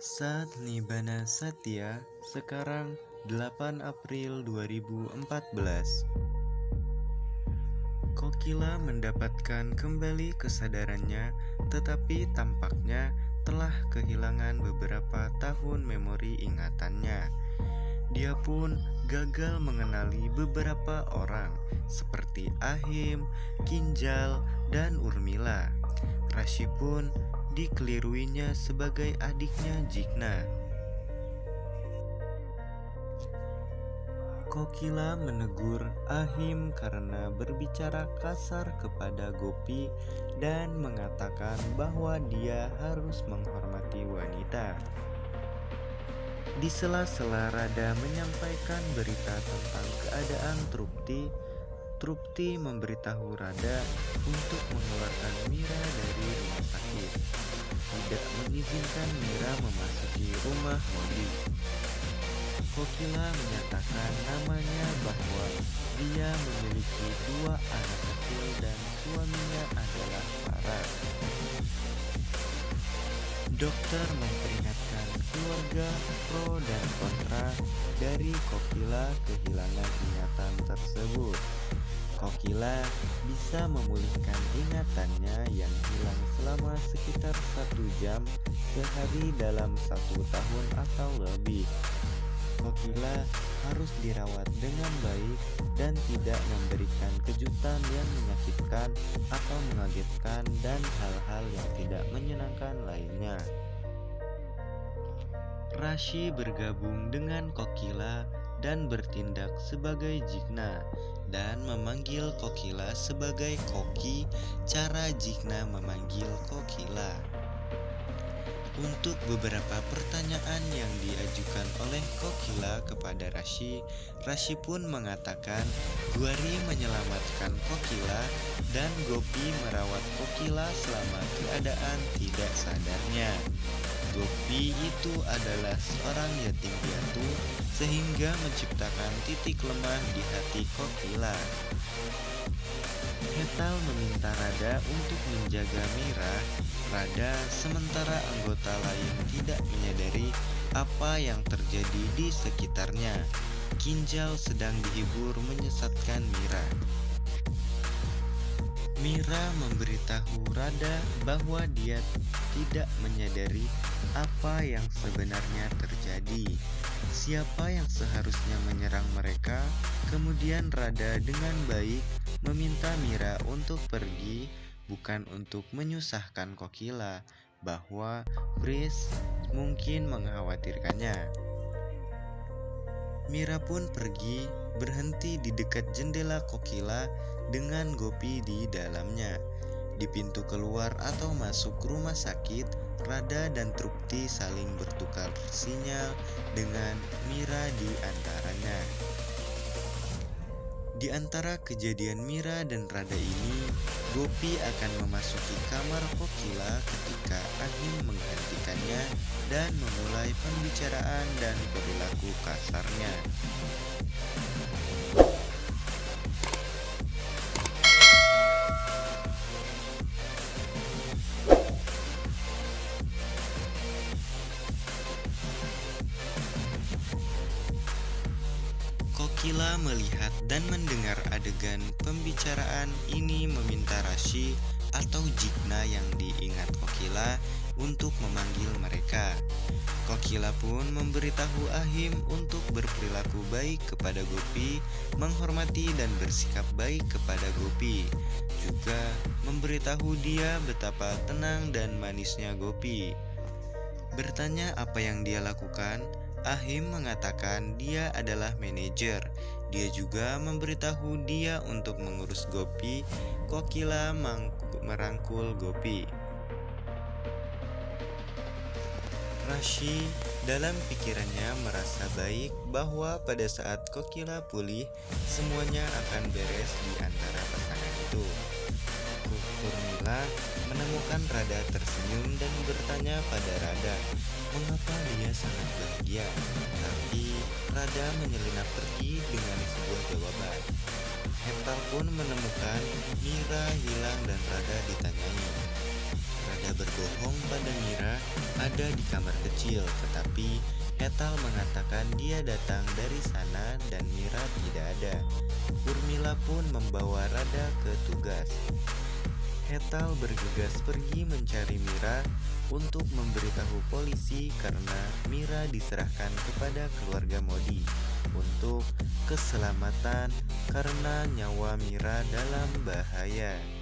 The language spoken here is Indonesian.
Saat Nibbana Satya, sekarang 8 April 2014. Kokila mendapatkan kembali kesadarannya, tetapi tampaknya telah kehilangan beberapa tahun memori ingatannya. Dia pun gagal mengenali beberapa orang seperti Ahim, Kinjal, dan Urmila. Rashi pun dikeliruinya sebagai adiknya Jigna. Kokila menegur Ahim karena berbicara kasar kepada Gopi dan mengatakan bahwa dia harus menghormati wanita. Di sela-sela Radha menyampaikan berita tentang keadaan Trupti, Trupti memberitahu Radha untuk mengeluarkan Mira dari rumah sakit, tidak mengizinkan Mira memasuki rumah Modi. Kokila menyatakan namanya bahwa dia memiliki 2 anak kecil dan suaminya adalah Paras. Dokter memperingatkan keluarga pro dan kontra dari Kokila kehilangan ingatan tersebut. Kokila bisa memulihkan ingatannya yang hilang selama sekitar 1 jam sehari dalam 1 tahun atau lebih. Kokila harus dirawat dengan baik dan tidak memberikan kejutan yang menyakitkan atau mengagetkan dan hal-hal yang tidak menyenangkan lainnya. Rashi bergabung dengan Kokila dan bertindak sebagai Jigna dan memanggil Kokila sebagai Koki, cara Jigna memanggil Kokila. Untuk beberapa pertanyaan yang diajukan oleh Kokila kepada Rashi, Rashi pun mengatakan Gwari menyelamatkan Kokila dan Gopi merawat Kokila selama keadaan tidak sadarnya. Gopi itu adalah seorang yatim piatu sehingga menciptakan titik lemah di hati Kokila. Hetal meminta Radha untuk menjaga Mira. Radha sementara anggota lain tidak menyadari apa yang terjadi di sekitarnya. Kinjal sedang dihibur menyesatkan Mira. Mira memberitahu Radha bahwa dia tidak menyadari apa yang sebenarnya terjadi. Siapa yang seharusnya menyerang mereka? Kemudian Radha dengan baik meminta Mira untuk pergi, bukan untuk menyusahkan Kokila, bahwa Vrish mungkin mengkhawatirkannya. Mira pun pergi, berhenti di dekat jendela Kokila dengan Gopi di dalamnya. Di pintu keluar atau masuk rumah sakit, Radha dan Trupti saling bertukar sinyal dengan Mira di antaranya. Di antara kejadian Mira dan Radha ini, Gopi akan memasuki kamar Kokila ketika Ahim menghentikannya dan memulai pembicaraan dan perilaku kasarnya. Kokila melihat dan mendengar adegan pembicaraan ini meminta Rashi atau Jigna yang diingat Kokila untuk memanggil mereka. Kokila pun memberitahu Ahim untuk berperilaku baik kepada Gopi, menghormati dan bersikap baik kepada Gopi. Juga memberitahu dia betapa tenang dan manisnya Gopi. Bertanya apa yang dia lakukan, Ahim mengatakan dia adalah manajer. Dia juga memberitahu dia untuk mengurus Gopi. Kokila merangkul Gopi. Rashi dalam pikirannya merasa baik bahwa pada saat Kokila pulih, semuanya akan beres di antara pasangan itu. Urmila menemukan Radha tersenyum dan bertanya pada Radha mengapa dia sangat bahagia. Tapi Radha menyelinap pergi dengan sebuah jawaban. Hetal pun menemukan Mira hilang dan Radha ditanyai. Radha berbohong pada Mira ada di kamar kecil, tetapi Hetal mengatakan dia datang dari sana dan Mira tidak ada. Urmila pun membawa Radha ke tugas. Hetal bergegas pergi mencari Mira untuk memberitahu polisi karena Mira diserahkan kepada keluarga Modi untuk keselamatan karena nyawa Mira dalam bahaya.